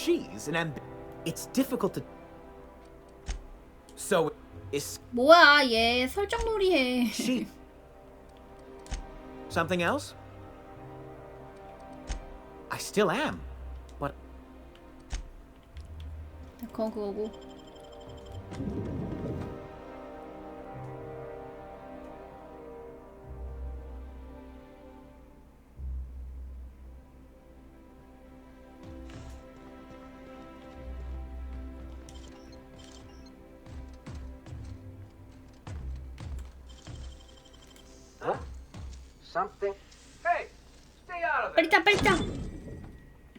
she's an it's difficult to. So, is 뭐야 얘 설정놀이 해. she something else? I still am, but 그건 그거고. Something. Hey, stay out of 빨리 짜 빨리 짜.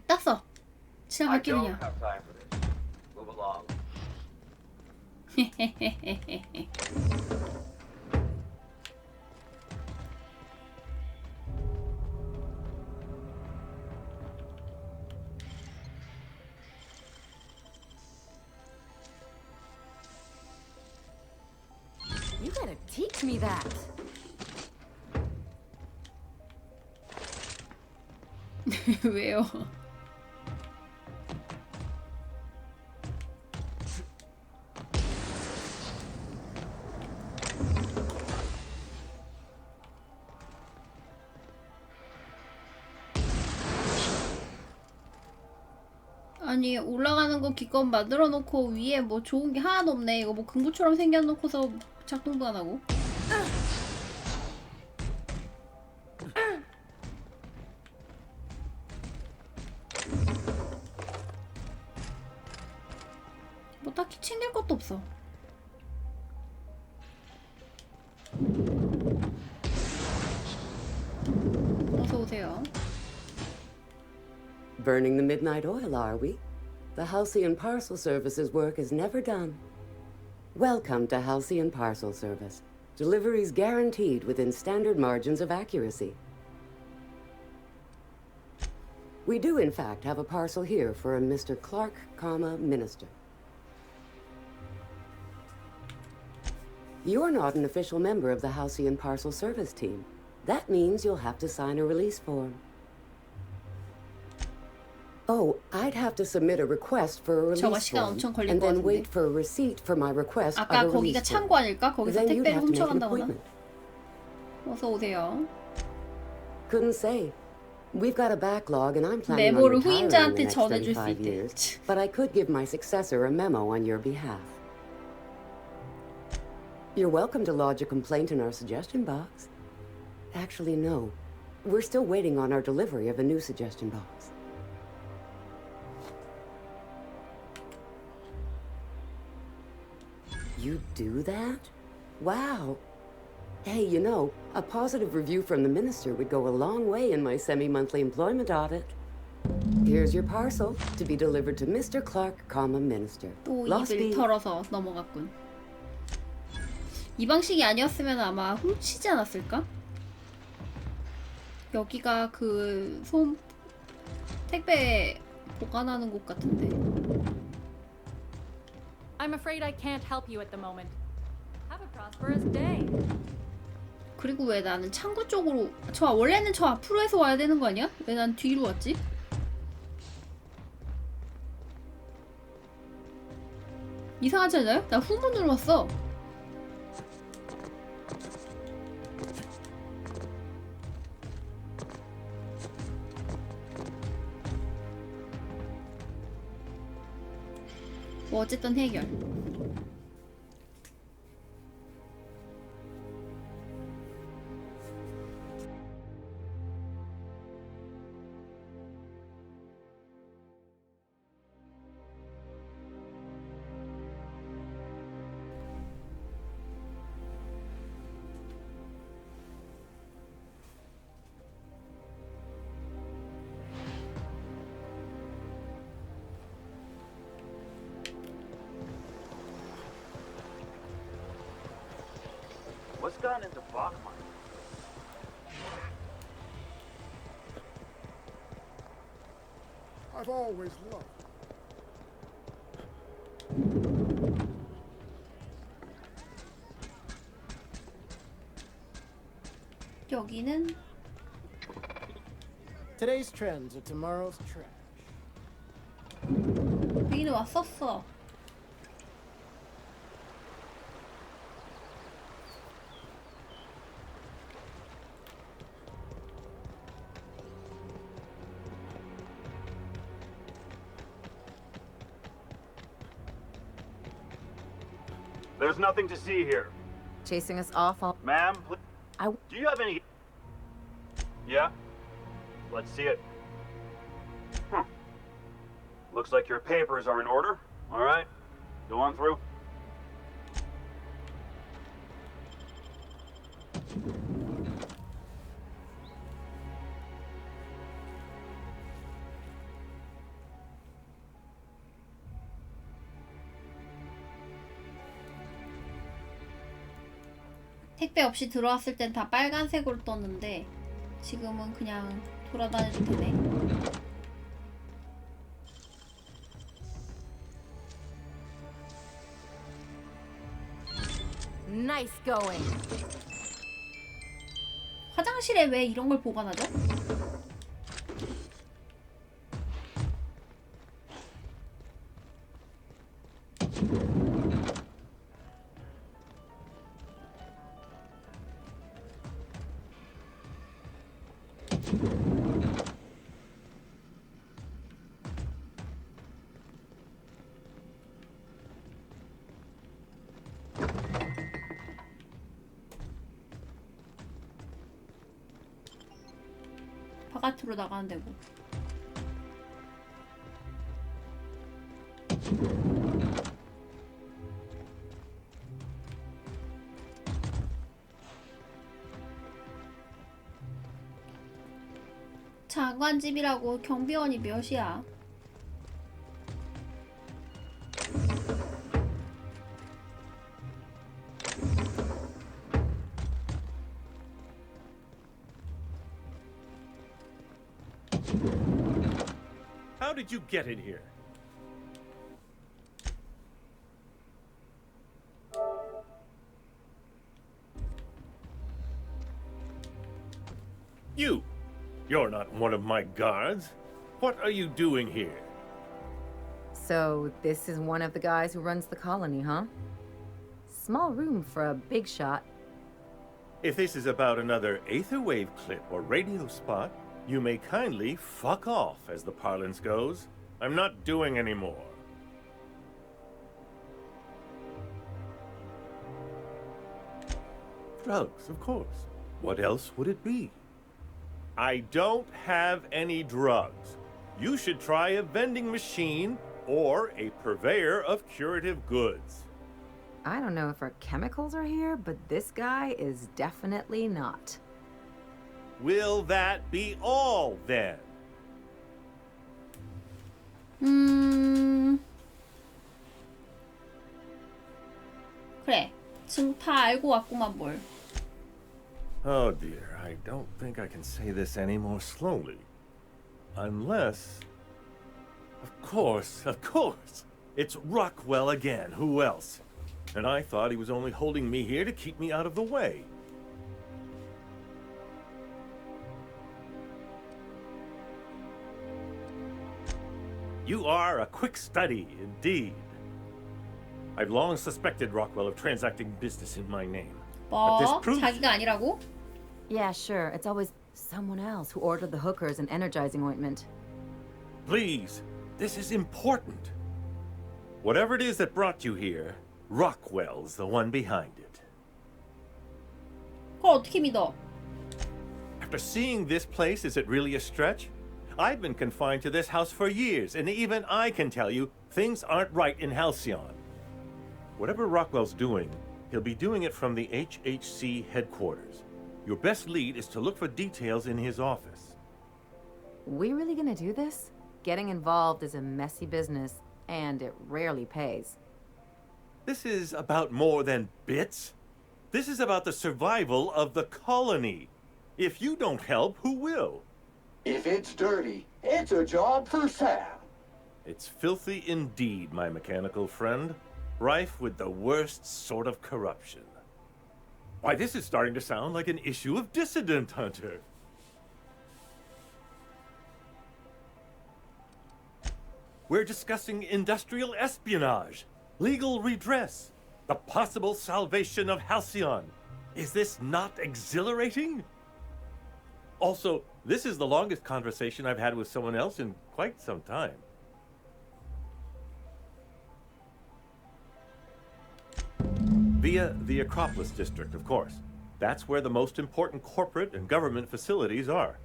땄어. I 지나갈게 don't 그냥. have time for this. Move along. You gotta teach me that. 왜요? 아니 올라가는 거 기껏 만들어 놓고 위에 뭐 좋은 게 하나도 없네. 이거 뭐 금구처럼 생겨놓고서 작동도 안 하고. 뭐 딱히 챙길 것도 없어. 어서 오세요. Burning the midnight oil, are we? The Halcyon Parcel Service's work is never done. Welcome to Halcyon Parcel Service. Deliveries guaranteed within standard margins of accuracy. We do, in fact, have a parcel here for a Mr. Clark, Minister. You're not an official member of the Halcyon Parcel Service team. That means you'll have to sign a release form. Oh, I'd have to submit a request for a release 저거 시간 form, 엄청 걸릴 and 것 then 같은데. wait for a receipt for my request of 아까 a 거기가 release 창고 form. 아닐까? 거기서 Then you'd 택배를 have to make an 훔쳐간다거나. appointment. 어서 오세요. Couldn't say. We've got a backlog, and I'm planning on 메모를 retiring in the 후임자한테 next 전해줄 수 35 있대. years. But I could give my successor a memo on your behalf. You're welcome to lodge a complaint in our suggestion box. Actually, no. We're still waiting on our delivery of a new suggestion box. You do that? Wow. Hey, you know, a positive review from the minister would go a long way in my semi-monthly employment audit. Here's your parcel to be delivered to Mr. Clark, Minister. 또 Lost 입을 B. 털어서 넘어갔군. 이 방식이 아니었으면 아마 훔치지 않았을까? 여기가 그 택배 보관하는 곳 같은데. I'm afraid I can't help you at the moment. Have a prosperous day. 그리고 왜 나는 창고 쪽으로 원래는 저 앞으로 해서 와야 되는 거 아니야? 왜 난 뒤로 왔지? 이상하지 않아요? 나 후문으로 왔어. 뭐 어쨌든 해결. What's gone into Bachman? I've always loved. 여기는 Today's trends are tomorrow's trash. 왔었어. There's nothing to see here. Chasing us off all... Ma'am, I... do you have any... Yeah? Let's see it. Looks like your papers are in order. All right. Go on through. 택배 없이 들어왔을 땐 다 빨간색으로 떴는데 지금은 그냥 돌아다녀도 되네. Nice going. 화장실에 왜 이런 걸 보관하죠? 바깥으로 나가는 데고. 장관집이라고 경비원이 몇이야? How did you get in here? You're not one of my guards. What are you doing here? So, this is one of the guys who runs the colony, huh? Small room for a big shot. If this is about another Aetherwave clip or radio spot, you may kindly fuck off, as the parlance goes. I'm not doing any more. Drugs, of course. What else would it be? I don't have any drugs. You should try a vending machine or a purveyor of curative goods. I don't know if our chemicals are here, but this guy is definitely not. Will that be all, then? 그래. 지금 다 알고 왔구만 뭘. Oh dear, I don't think I can say this any more slowly. Unless... Of course. It's Rockwell again. Who else? And I thought he was only holding me here to keep me out of the way. You are a quick study, indeed. I've long suspected Rockwell of transacting business in my name. But this 뭐? proves... 자기가 아니라고? Yeah, sure. It's always someone else who ordered the hookers and energizing ointment. Please, this is important. Whatever it is that brought you here, Rockwell's the one behind it. 그걸 어떻게 믿어? After seeing this place, is it really a stretch? I've been confined to this house for years, and even I can tell you things aren't right in Halcyon. Whatever Rockwell's doing, he'll be doing it from the HHC headquarters. Your best lead is to look for details in his office. We really gonna do this? Getting involved is a messy business, and it rarely pays. This is about more than bits. This is about the survival of the colony. If you don't help, who will? If it's dirty, it's a job for Sam. It's filthy indeed, my mechanical friend. Rife with the worst sort of corruption. Why, this is starting to sound like an issue of Dissident Hunter. we're discussing industrial espionage, legal redress, the possible salvation of Halcyon. Is this not exhilarating? Also, this is the longest conversation I've had with someone else in quite some time. Via the Acropolis District, of course. That's where the most important corporate and government facilities are.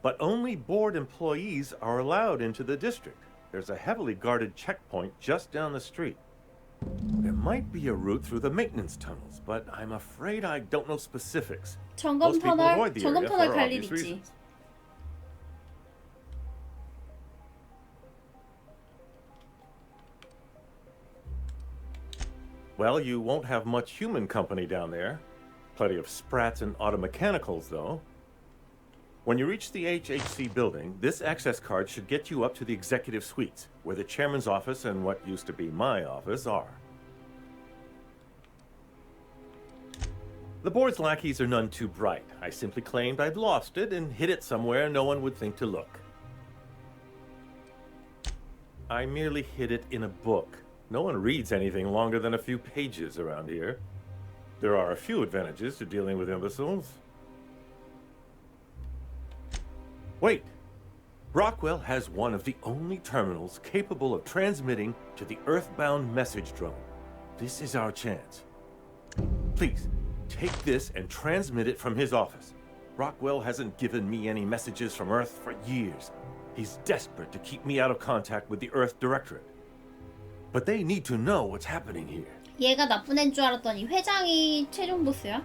But only board employees are allowed into the district. There's a heavily guarded checkpoint just down the street. There might be a route through the maintenance tunnels, but I'm afraid I don't know specifics. 점검 Most people 터널, avoid the 점검 area 터널 for 갈 일 obvious 있지. reasons. Well, you won't have much human company down there. Plenty of sprats and automechanicals, though. When you reach the HHC building, this access card should get you up to the executive suites, where the chairman's office and what used to be my office are. The board's lackeys are none too bright. I simply claimed I'd lost it and hid it somewhere no one would think to look. I merely hid it in a book. No one reads anything longer than a few pages around here. There are a few advantages to dealing with imbeciles. Wait! Rockwell has one of the only terminals capable of transmitting to the Earthbound message drone. This is our chance. Please, take this and transmit it from his office. Rockwell hasn't given me any messages from Earth for years. He's desperate to keep me out of contact with the Earth Directorate. But they need to know what's happening here. 얘가 나쁜 애인 줄 알았더니 회장이 최종 보스야?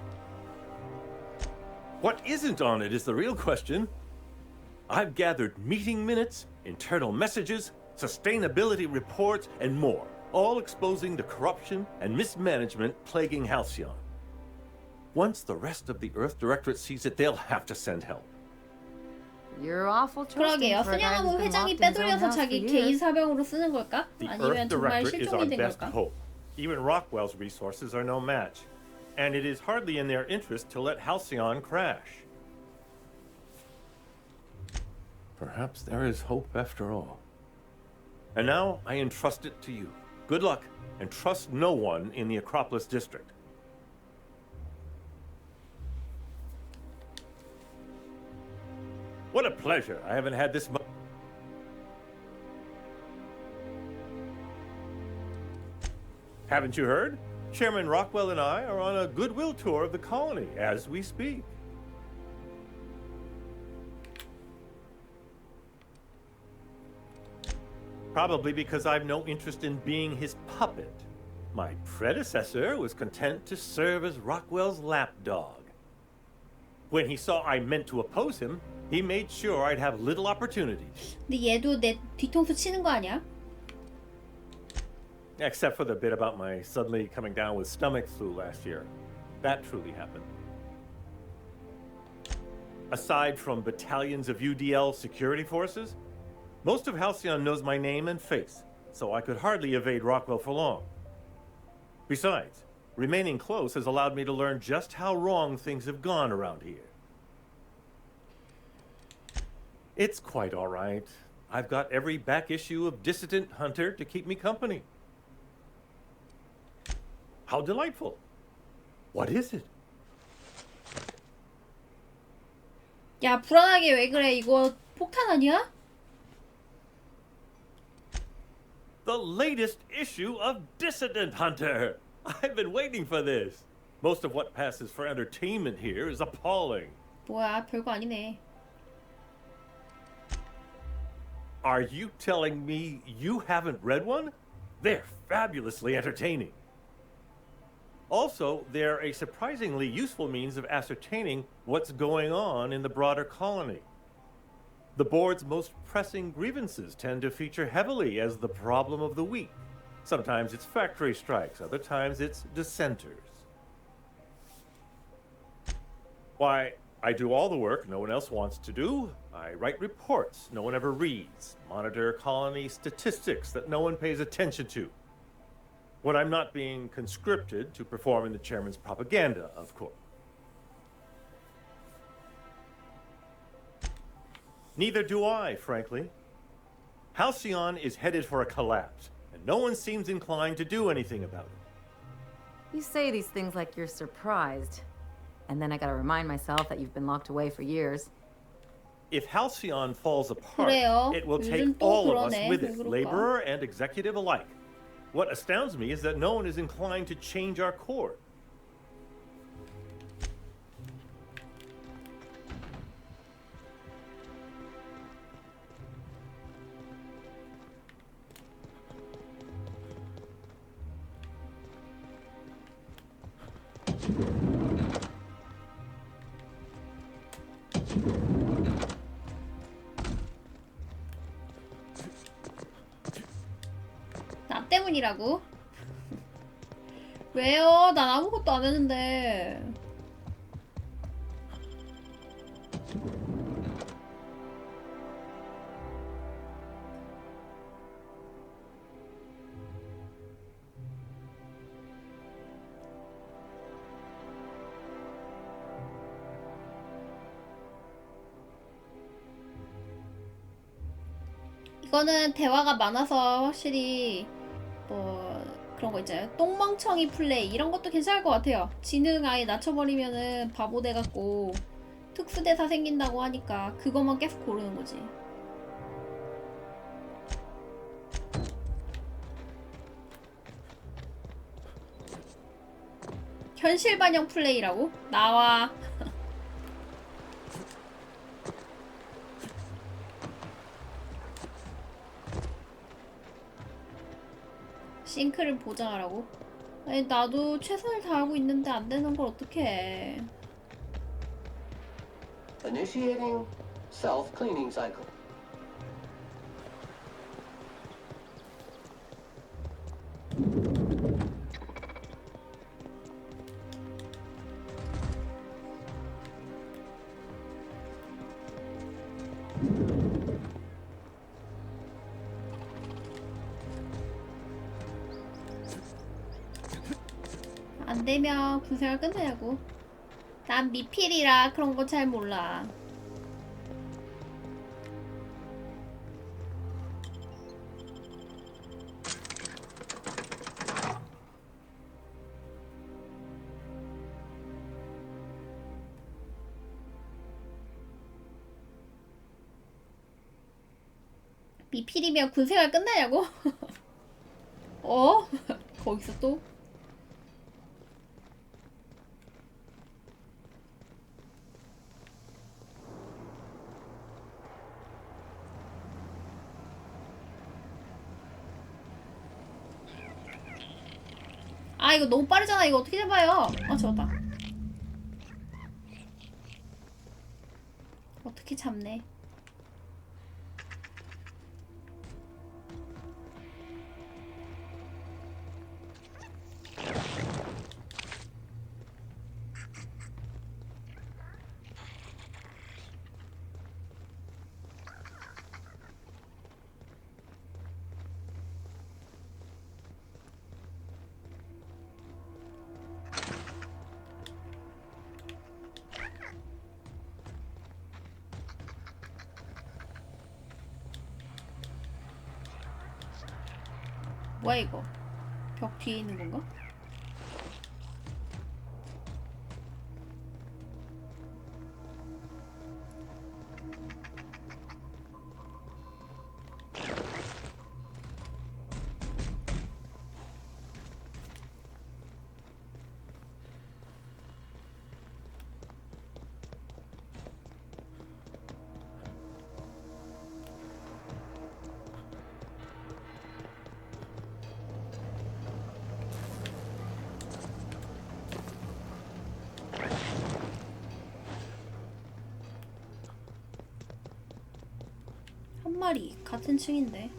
What isn't on it is the real question. I've gathered meeting minutes, internal messages, sustainability reports, and more, all exposing the corruption and mismanagement plaguing Halcyon. Once the rest of the Earth Directorate sees it, they'll have to send help. You're awful trusting 그러게요. for a guy who's 순양하고 been 회장이 locked in his own 빼돌려서 house for 자기 years. 개인 사병으로 쓰는 걸까? The 아니면 Earth 정말 Directorate is our 실종이 된 best 걸까? hope. Even Rockwell's resources are no match. And it is hardly in their interest to let Halcyon crash. Perhaps there is hope after all. And now I entrust it to you. Good luck, and trust no one in the Acropolis District. What a pleasure. I haven't had this much. Haven't you heard? Chairman Rockwell and I are on a goodwill tour of the colony as we speak. Probably because I've no interest in being his puppet. My predecessor was content to serve as Rockwell's lapdog. When he saw I meant to oppose him, he made sure I'd have little opportunity. 근데 얘도 내 뒤통수 치는 거 아니야? Except for the bit about my suddenly coming down with stomach flu last year. That truly happened. Aside from battalions of UDL security forces, most of Halcyon knows my name and face, so I could hardly evade Rockwell for long. Besides, remaining close has allowed me to learn just how wrong things have gone around here. It's quite all right. I've got every back issue of Dissident Hunter to keep me company. How delightful. What is it? 야 불안하게 왜 그래? 이거 폭탄 아니야? The latest issue of Dissident Hunter! I've been waiting for this. Most of what passes for entertainment here is appalling. 뭐야 별거 아니네. Are you telling me you haven't read one? They're fabulously entertaining. Also, they're a surprisingly useful means of ascertaining what's going on in the broader colony. The board's most pressing grievances tend to feature heavily as the problem of the week. Sometimes it's factory strikes, other times it's dissenters. Why, I do all the work no one else wants to do. I write reports no one ever reads, monitor colony statistics that no one pays attention to. When I'm not being conscripted to perform in the chairman's propaganda, of course. Neither do I, frankly. Halcyon is headed for a collapse, and no one seems inclined to do anything about it. You say these things like you're surprised. And then I gotta remind myself that you've been locked away for years. If Halcyon falls apart, 그래요. it will take 요즘 또 all of us 그러네. with 왜 it, 그럴까? laborer and executive alike. What astounds me is that no one is inclined to change our course. 나 때문이라고? 왜요? 난 아무것도 안 했는데. 이거는 대화가 많아서 확실히 뭐 그런 거 있잖아요. 똥멍청이 플레이 이런 것도 괜찮을 것 같아요. 지능 아예 낮춰버리면은 바보 돼갖고 특수대사 생긴다고 하니까 그것만 계속 고르는 거지. 현실 반영 플레이라고? 나와. 싱크를 보장하라고? 아니 나도 최선을 다하고 있는데 안 되는 걸 어떡해. Initiating self-cleaning cycle. 안 되면 군생활 끝내냐고. 난 미필이라 그런 거 잘 몰라. 미필이면 군생활 끝나냐고? 어? 거기서 또? 아 이거 너무 빠르잖아. 이거 어떻게 잡아요? 아 저거다. 어떻게 잡네. 뭐야 이거? 벽 뒤에 있는 건가? 한 마리 같은 층인데.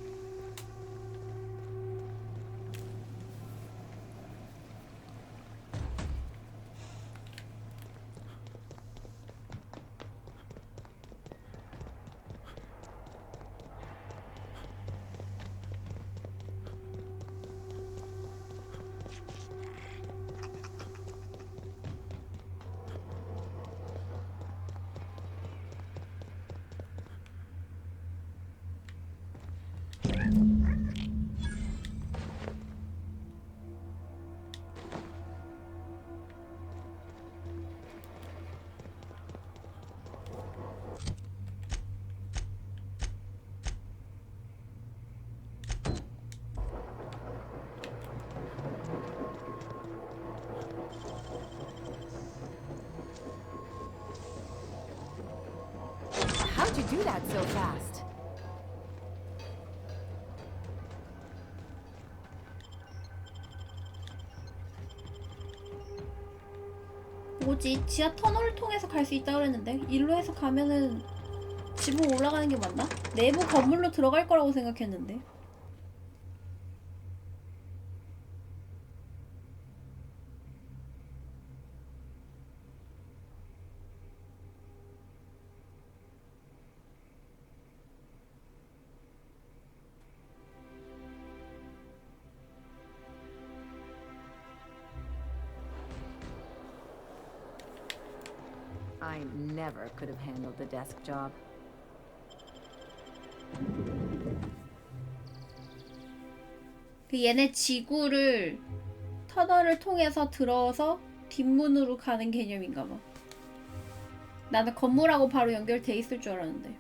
do that so fast? 뭐지? 지하 터널을 통해서 갈 수 있다고 그랬는데 일로 해서 가면은 집으로 올라가는 게 맞나? 내부 건물로 들어갈 거라고 생각했는데. I never could have handled the desk job. 그 얘네 지구를 터널을 통해서 들어서 뒷문으로 가는 개념인가 봐. 나는 건물하고 바로 연결돼 있을 줄 알았는데.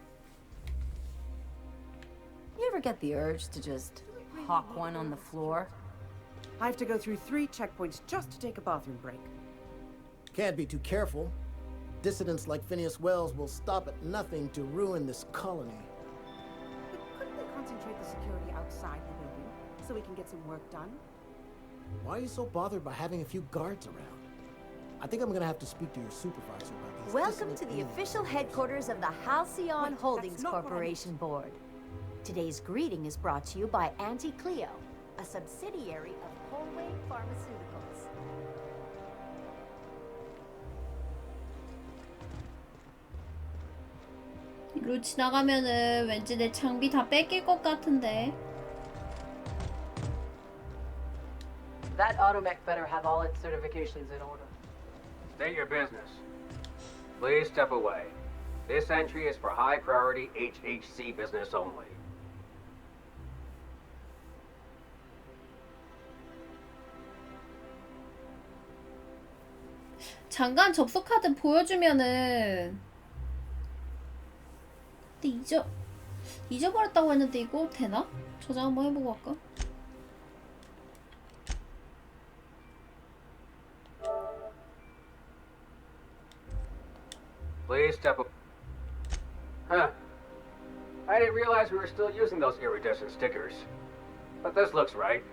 You ever get the urge to just hawk one on the floor? I have to go through 3 checkpoints just to take a bathroom break. Can't be too careful. Dissidents like Phineas Wells will stop at nothing to ruin this colony. But couldn't they concentrate the security outside the building so we can get some work done? Why are you so bothered by having a few guards around? I think I'm gonna have to speak to your supervisor about these. Welcome to dissident the aliens. official headquarters of the Halcyon Wait, Holdings that's not what I Corporation Board. Today's greeting is brought to you by Auntie Cleo, a subsidiary of Polway Pharmaceuticals. 이로 지나가면은 왠지 내 장비 다 뺏길 것 같은데. That automech better have all its certifications in order. State your business. Please step away. This entry is for high priority HHC business only. 잠깐 접속 카드 보여주면은 근데 잊어버렸다고 했는데 이거 되나? 저장 한번 해보고 갈까? Please step up. Huh. I didn't realize we were still using those iridescent stickers. But this looks right.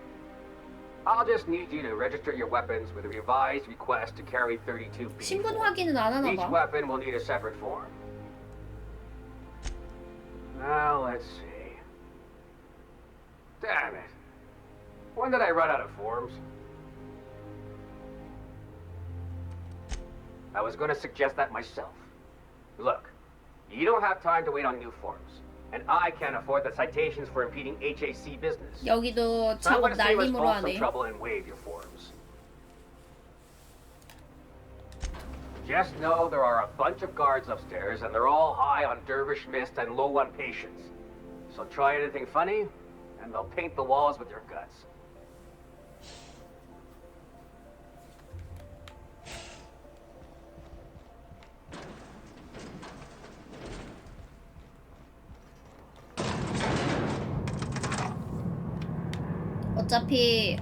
I'll just need you to register your weapons with a revised request to carry 32 pieces. 신분 확인은 안 하나 Each 봐. weapon will need a separate form. Now, let's see. Damn it. When did I run out of forms? I was going to suggest that myself. Look, you don't have time to wait on new forms. And I can't afford the citations for impeding HAC business. 여기도 So I'm 작업 going to save us 날림으로 both some 하네. trouble and waive your forms. Just know there are a bunch of guards upstairs, and they're all high on dervish mist and low on patience. So try anything funny, and they'll paint the walls with your guts.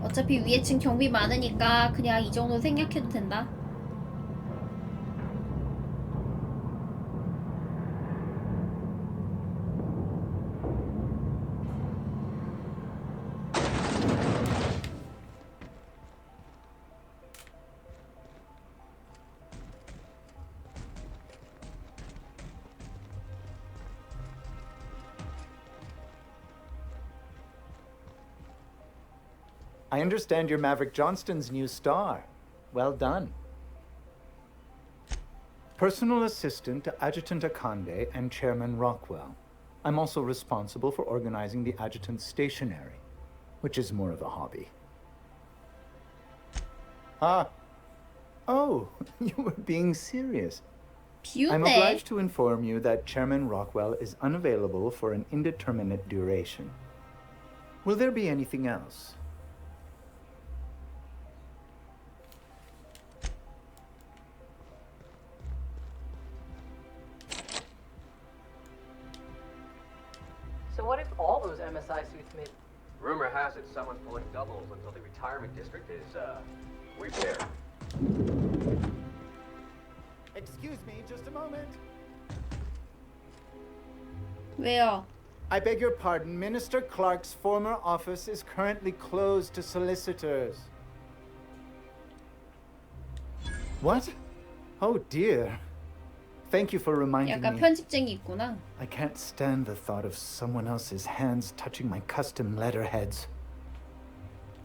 어차피 위에 층 경비 많으니까 그냥 이 정도 생각해도 된다. I understand you're Maverick Johnston's new star. Well done. Personal assistant to Adjutant Akande and Chairman Rockwell. I'm also responsible for organizing the adjutant's stationery, which is more of a hobby. Ah. Oh, you were being serious. I'm obliged to inform you that Chairman Rockwell is unavailable for an indeterminate duration. Will there be anything else? So what if all those MSI suits made... Rumor has it someone's pulling doubles until the retirement district is, repaired. Excuse me, just a moment. 왜요? I beg your pardon. Minister Clark's former office is currently closed to solicitors. What? Oh dear. Thank you for reminding 약간 me. 편집쟁이 있구나. I can't stand the thought of someone else's hands touching my custom letterheads.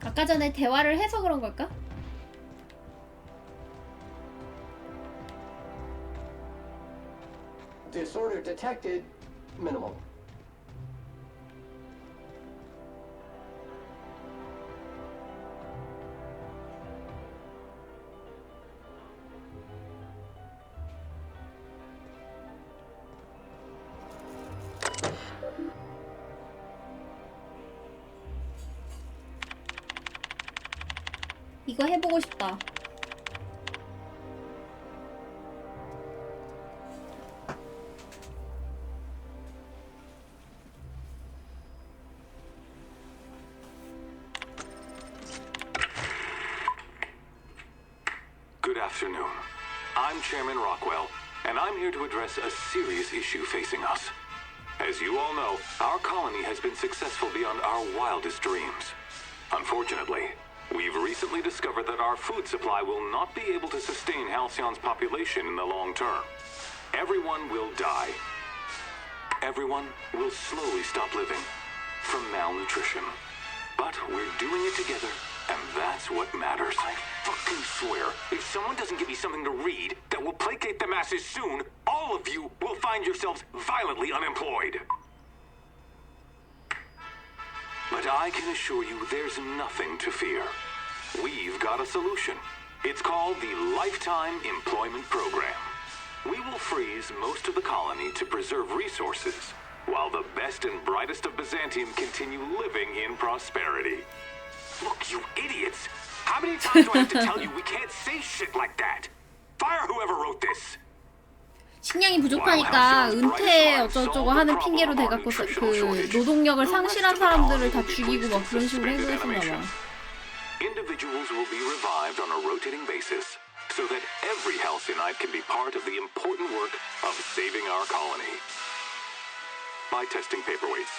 아까 전에 대화를 해서 그런 걸까? Disorder detected. Minimal. 이거 해보고 싶다. Good afternoon. I'm Chairman Rockwell, and I'm here to address a serious issue facing us. As you all know, our colony has been successful beyond our wildest dreams. Unfortunately, we've recently discovered that our food supply will not be able to sustain Halcyon's population in the long term. Everyone will die. Everyone will slowly stop living from malnutrition. But we're doing it together, and that's what matters. I fucking swear, if someone doesn't give me something to read that will placate the masses soon, all of you will find yourselves violently unemployed. But I can assure you there's nothing to fear. We've got a solution. It's called the Lifetime Employment Program. We will freeze most of the colony to preserve resources, while the best and brightest of Byzantium continue living in prosperity. Look, you idiots! How many times do I have to tell you we can't say shit like that? Fire whoever wrote this! 식량이 부족하니까 은퇴 어쩌고저쩌고 하는 핑계로 대갖고 그 노동력을 상실한 사람들을 다 죽이고 막 그런 식으로 행동했었나 봐. Individuals will be revived on a rotating basis so that every Halcyonite can be part of the important work of saving our colony. By testing paperweights.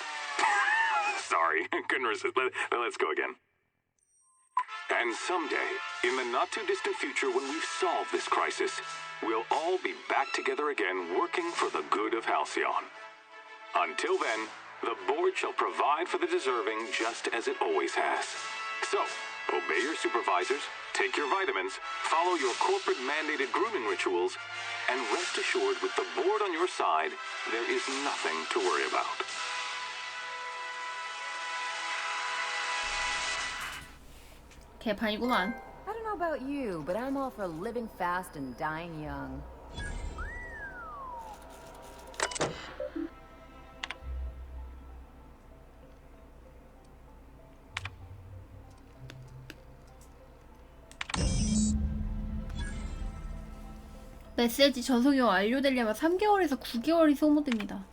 Sorry, couldn't resist. Let's go again. And someday, in the not-too-distant future when we've solved this crisis, we'll all be back together again working for the good of Halcyon. Until then, the board shall provide for the deserving just as it always has. So, obey your supervisors, take your vitamins, follow your corporate-mandated grooming rituals, and rest assured with the board on your side, there is nothing to worry about. 개판이구만. I don't know about you, but I'm all for living fast and dying young. 메시지 전송이 완료되려면 3개월에서 9개월이 소모됩니다.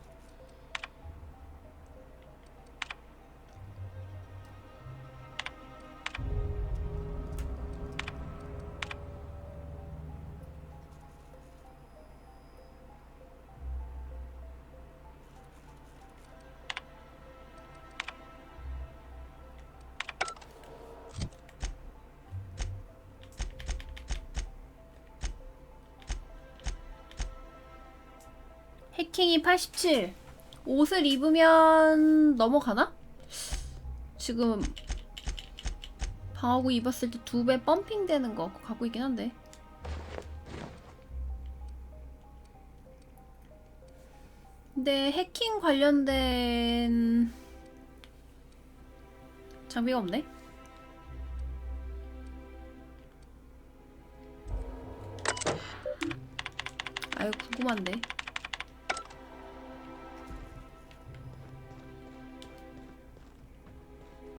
해킹이 87. 옷을 입으면 넘어가나? 지금 방어구 입었을 때 2배 펌핑 되는 거 갖고 있긴 한데. 근데 해킹 관련된 장비가 없네? 아유 궁금한데.